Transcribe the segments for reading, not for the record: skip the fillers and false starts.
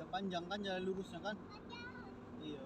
Iya, panjang kan jalan lurusnya kan? Iya.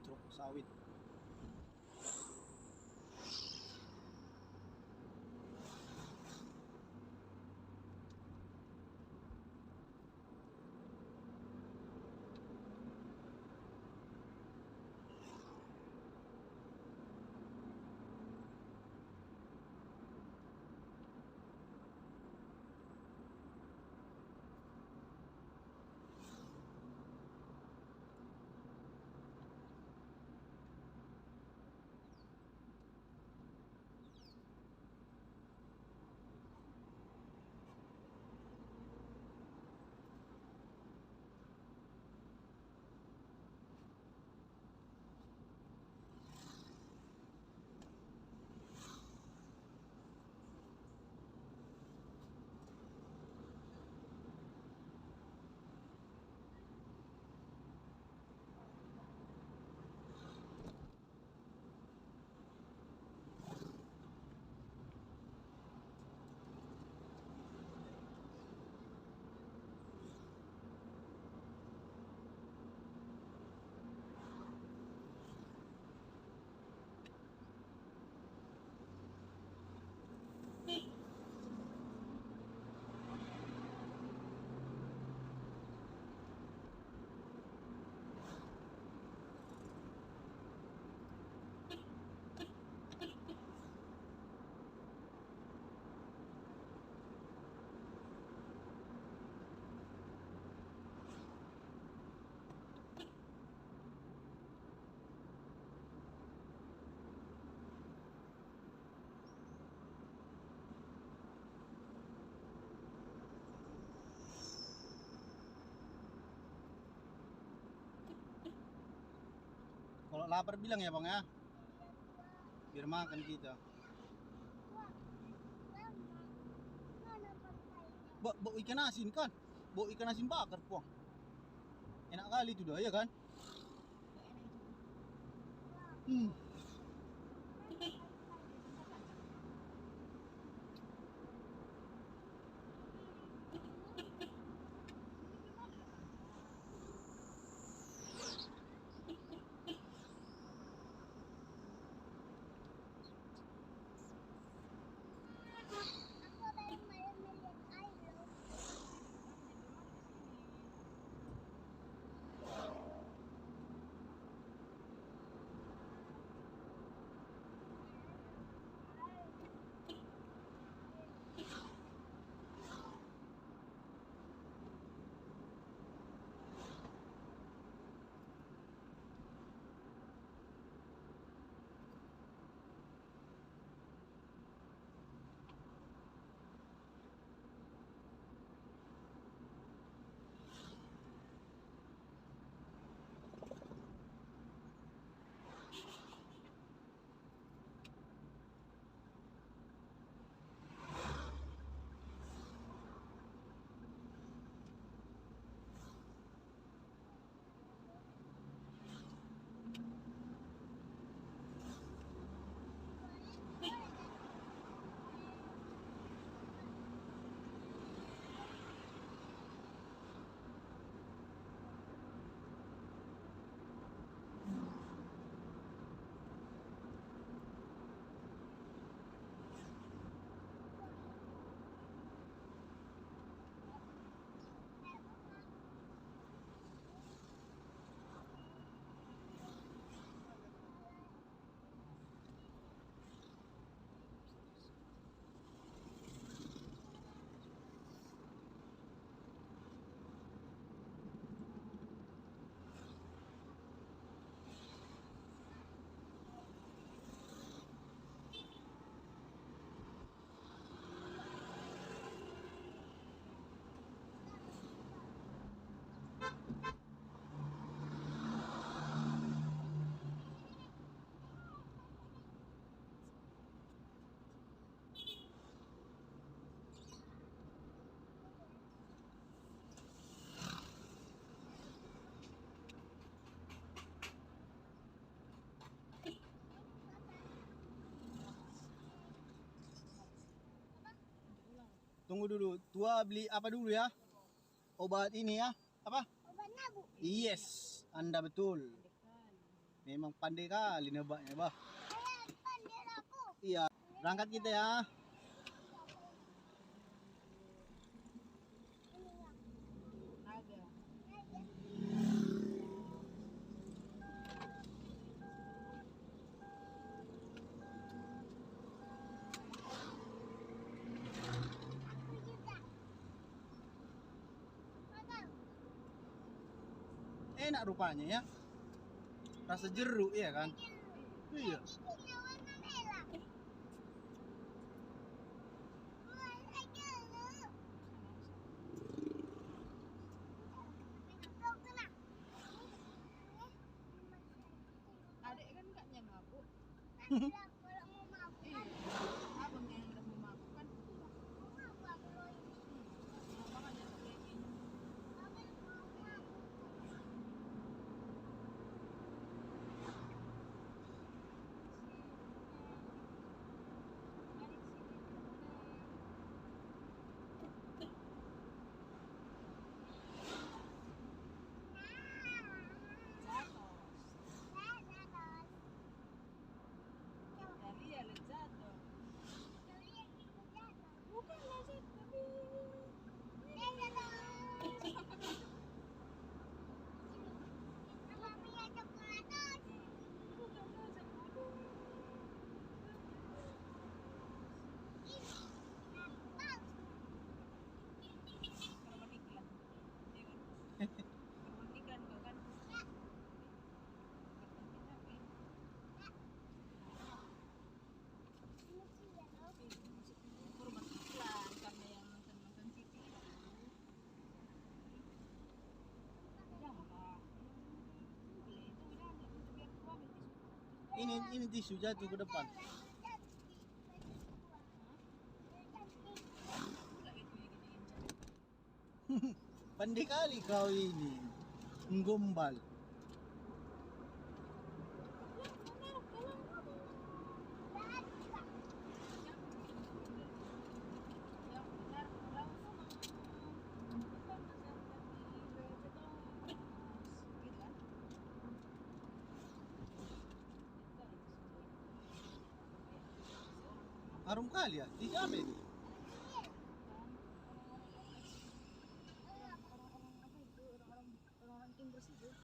Truk sawit. Kalau lapar bilang ya bang ya, biar makan kita. Bau ikan asin kan, bau ikan asin bakar puang. Enak kali itu dah ya kan. tunggu dulu. Tua beli apa dulu ya? Obat ini ya. Apa? Obat nabuk. Yes, Anda betul. Memang pandai kali nebaknya, bah. Ayah, pandir aku. Iya, berangkat kita ya. Ini yang Ada. ada. Aku juga. Makan. Enak rupanya ya. Rasa jeruk ya kan? Iya. Giginya warna merah. Warna jeruk. Kau kena. Adik kan enggaknya mabuk. Nanti lah kalau mau mabuk Iya. kan. Abang yang udah mau mabuk kan pulang. Mau mabuk aku loh ini. Abang aja boleh minum. Abang mau mabuk. Mari sini. Jatuh. Dari ya jatuh. Bukan lazat tapi bukan lazat. Aduh. Kalau iklan. Iya kan? Kalau iklan kau kan. Tapi kurban iklan karena yang nonton TV itu. Jangan lah. Boleh itu udah biar keluar nanti. Ini tisu jatuh ke depan. Enggak itu ya gini. Pandai kali kau ini. Menggombal. Yang benar pulang sama bukan masalah tapi gitu kan. Harum kali ya. Tidak apa ini?